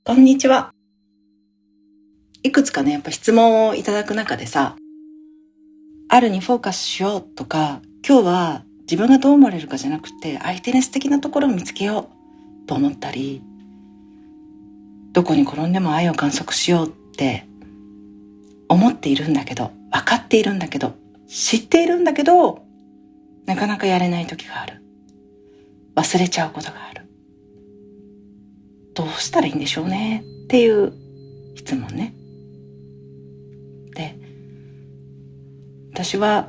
こんにちは。いくつかね、やっぱ質問をいただく中でさ、あるにフォーカスしようとか、今日は自分がどう思われるかじゃなくて、相手に素敵なところを見つけようと思ったり、どこに転んでも愛を観測しようって思っているんだけど、分かっているんだけど、知っているんだけど、なかなかやれない時がある。忘れちゃうことがある。どうしたらいいんでしょうねっていう質問ね。で、私は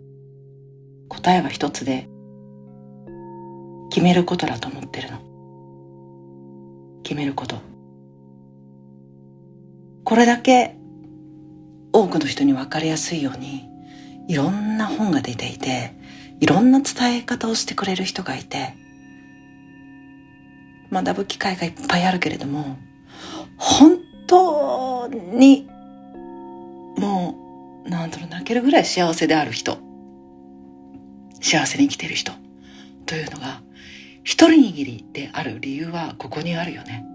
答えは一つで、決めることだと思ってるの。決めること。これだけ多くの人に分かりやすいように、いろんな本が出ていて、いろんな伝え方をしてくれる人がいて、学ぶ機会がいっぱいあるけれども、本当にもう泣けるぐらい幸せである人、幸せに生きてる人というのが一人握りである理由はここにあるよね。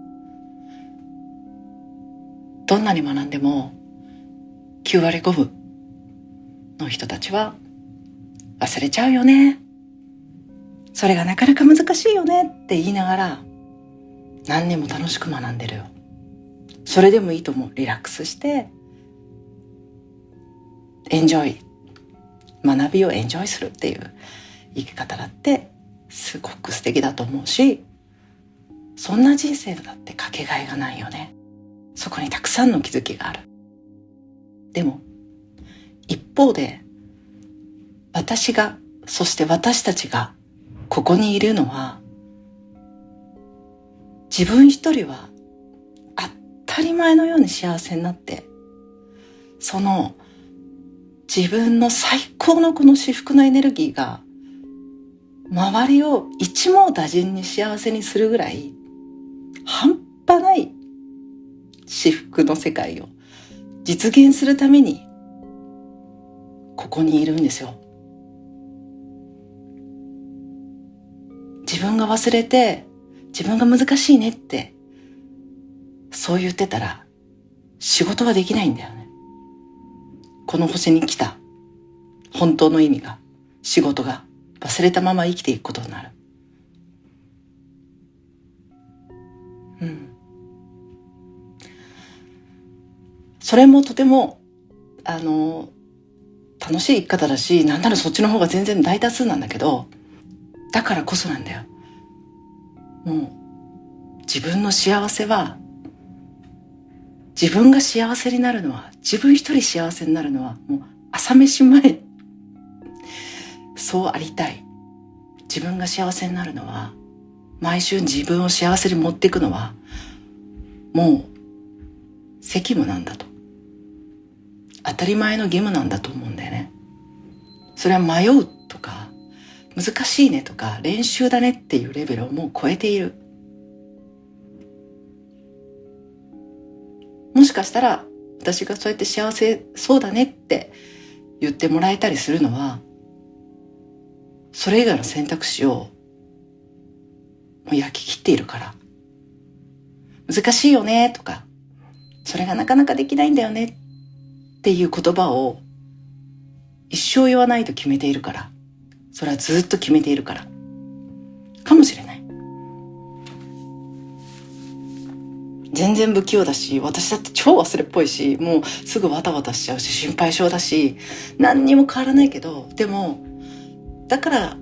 どんなに学んでも9割5分の人たちは忘れちゃうよね。それがなかなか難しいよねって言いながら何年も楽しく学んでるよ。それでもいいと思う。リラックスしてエンジョイ、学びをエンジョイするっていう生き方だってすごく素敵だと思うし、そんな人生だってかけがえがないよね。そこにたくさんの気づきがある。でも一方で私が、そして私たちがここにいるのは、自分一人は当たり前のように幸せになって、その自分の最高のこの至福のエネルギーが周りを一網打尽に幸せにするぐらい半端ない至福の世界を実現するためにここにいるんですよ。自分が忘れて、自分が難しいねってそう言ってたら仕事はできないんだよね。この星に来た本当の意味が、仕事が忘れたまま生きていくことになる。それもとても楽しい生き方だし、なんならそっちの方が全然大多数なんだけど、だからこそなんだよ。もう自分の幸せは、自分が幸せになるのは、自分一人幸せになるのはもう朝飯前。そうありたい。自分が幸せになるのは、毎週自分を幸せに持っていくのはもう責務なんだと、当たり前の義務なんだと思うんだよね。それは迷うとか難しいねとか練習だねっていうレベルをもう超えている。もしかしたら私がそうやって幸せそうだねって言ってもらえたりするのは、それ以外の選択肢をもう焼き切っているから。難しいよねとか、それがなかなかできないんだよねっていう言葉を一生言わないと決めているから、それはずっと決めているからかもしれない。全然不器用だし、私だって超忘れっぽいし、もうすぐワタワタしちゃうし、心配性だし、何にも変わらないけど、でもだから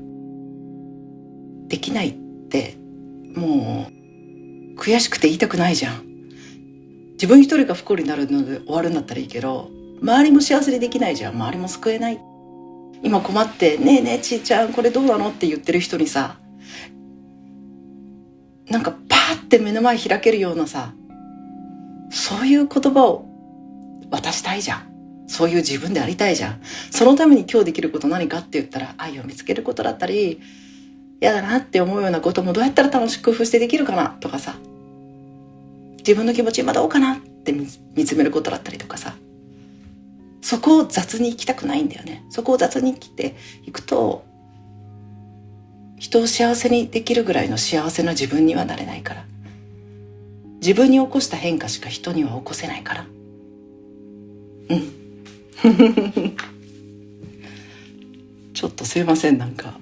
できないってもう悔しくて言いたくないじゃん。自分一人が不幸になるので終わるんだったらいいけど、周りも幸せにできないじゃん。周りも救えない。今困ってねえねえちーちゃんこれどうなのって言ってる人にさ、なんかパーって目の前開けるようなさ、そういう言葉を渡したいじゃん。そういう自分でありたいじゃん。そのために今日できること何かって言ったら、愛を見つけることだったり、嫌だなって思うようなこともどうやったら楽しく工夫してできるかなとかさ、自分の気持ち今どうかなって見つめることだったりとかさ、そこを雑に生きたくないんだよね。そこを雑に生きていくと、人を幸せにできるぐらいの幸せな自分にはなれないから。自分に起こした変化しか人には起こせないから。ちょっとすいません、なんか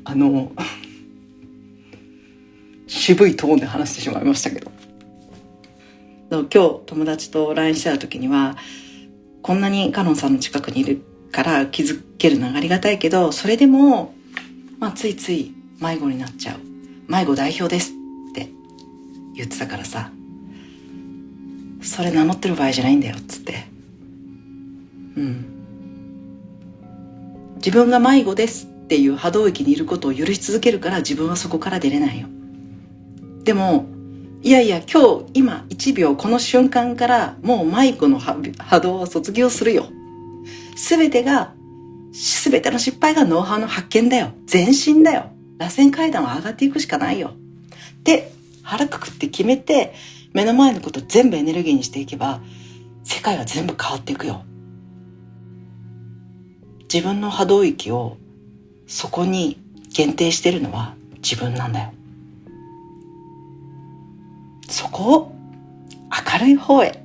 渋いトーンで話してしまいましたけど、今日友達と LINE してた時には、こんなにカノンさんの近くにいるから気づけるのがありがたいけど、それでもついつい迷子になっちゃう、迷子代表ですって言ってたからさ、それ名乗ってる場合じゃないんだよっつって、自分が迷子ですっていう波動域にいることを許し続けるから、自分はそこから出れないよ。でもいやいや、今日今1秒この瞬間からもう迷子の波動を卒業するよ。全ての失敗がノウハウの発見だよ、前進だよ、螺旋階段を上がっていくしかないよって腹くくって決めて、目の前のこと全部エネルギーにしていけば、世界は全部変わっていくよ。自分の波動域をそこに限定してるのは自分なんだよ。そこを明るい方へ、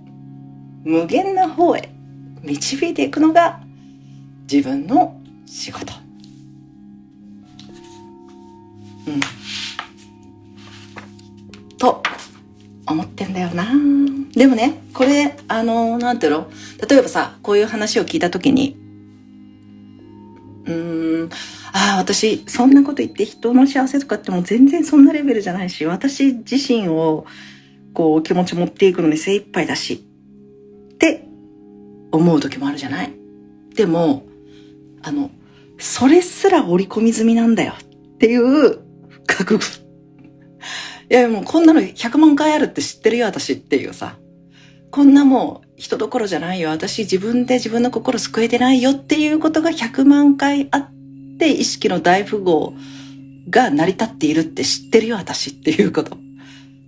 無限な方へ導いていくのが自分の仕事。と思ってんだよな。でもね、これなんていうの、例えばさ、こういう話を聞いた時に、私そんなこと言って人の幸せとかってもう全然そんなレベルじゃないし、私自身をこう気持ち持っていくのに精一杯だしって思う時もあるじゃない。でもそれすら織り込み済みなんだよっていう覚悟。いやもうこんなの100万回あるって知ってるよ私っていうさ、こんなもう人どころじゃないよ、私自分で自分の心救えてないよっていうことが100万回あって、意識の大富豪が成り立っているって知ってるよ私っていうこと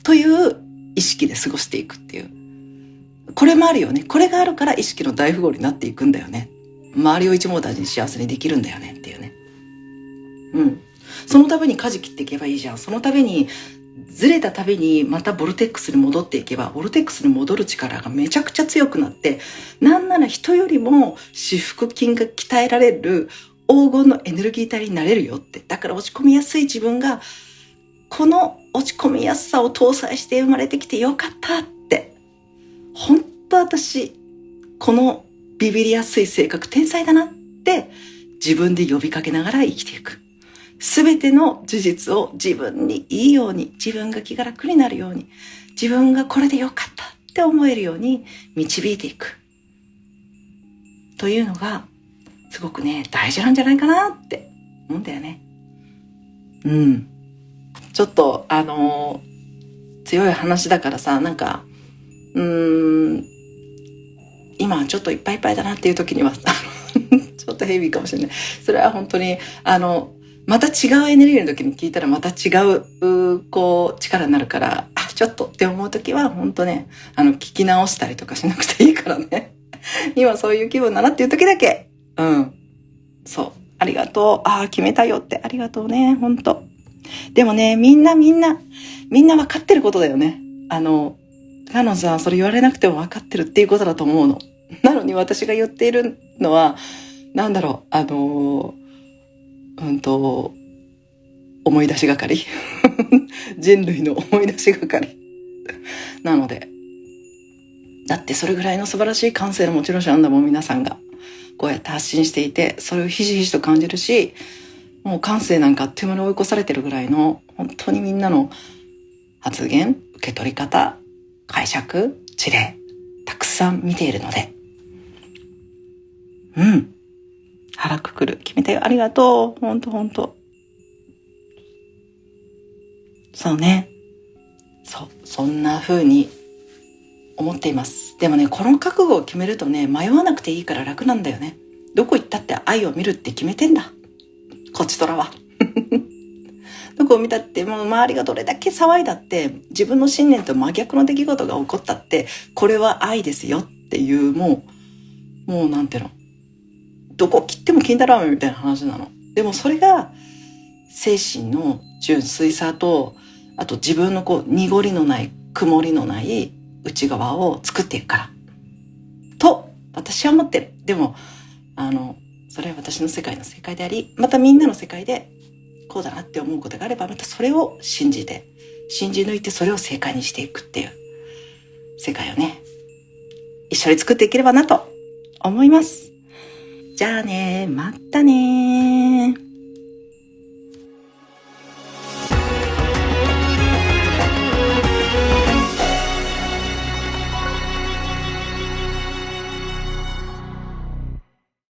という意識で過ごしていくっていう、これもあるよね。これがあるから意識の大富豪になっていくんだよね。周りを一網打尽に幸せにできるんだよねっていうね。そのために舵切っていけばいいじゃん。そのためにずれたたびにまたボルテックスに戻っていけば、ボルテックスに戻る力がめちゃくちゃ強くなって、なんなら人よりも至福筋が鍛えられる黄金のエネルギー体になれるよって。だから落ち込みやすい自分が、この落ち込みやすさを搭載して生まれてきてよかったって。本当私、このビビりやすい性格天才だなって自分で呼びかけながら生きていく。すべての事実を自分にいいように、自分が気が楽になるように、自分がこれでよかったって思えるように導いていく。というのが、すごくね、大事なんじゃないかなって思うんだよね。ちょっと、強い話だからさ、なんか、今ちょっといっぱいいっぱいだなっていう時には、ちょっとヘビーかもしれない。それは本当に、また違うエネルギーの時に聞いたらまた違う、力になるから、ちょっとって思う時は、本当ね、聞き直したりとかしなくていいからね。今そういう気分だなっていう時だけ、そう、ありがとう。決めたよって、ありがとうね、本当。でもね、みんな分かってることだよね。カノンさん、それ言われなくても分かってるっていうことだと思うの。なのに私が言っているのは、なんだろう、思い出し係人類の思い出し係なので、だってそれぐらいの素晴らしい感性の持ち主なんだもん、皆さんがこうやって発信していて、それをひしひしと感じるし、もう感性なんかあっという間に追い越されてるぐらいの、本当にみんなの発言、受け取り方、解釈、事例たくさん見ているので、腹くくる、決めたよ、ありがとう、本当そうね、そんな風に思っています。でもね、この覚悟を決めるとね、迷わなくていいから楽なんだよね。どこ行ったって愛を見るって決めてんだ、こっちとらは。どこを見たってもう周りがどれだけ騒いだって、自分の信念と真逆の出来事が起こったって、これは愛ですよっていう、もうなんていうの、どこ切っても金太郎飴みたいな話なの。でもそれが精神の純粋さと、あと自分の濁りのない、曇りのない内側を作っていくから。と、私は思ってる。でも、それは私の世界の世界であり、またみんなの世界でこうだなって思うことがあれば、またそれを信じ抜いてそれを正解にしていくっていう世界をね、一緒に作っていければなと思います。じゃあね、またね。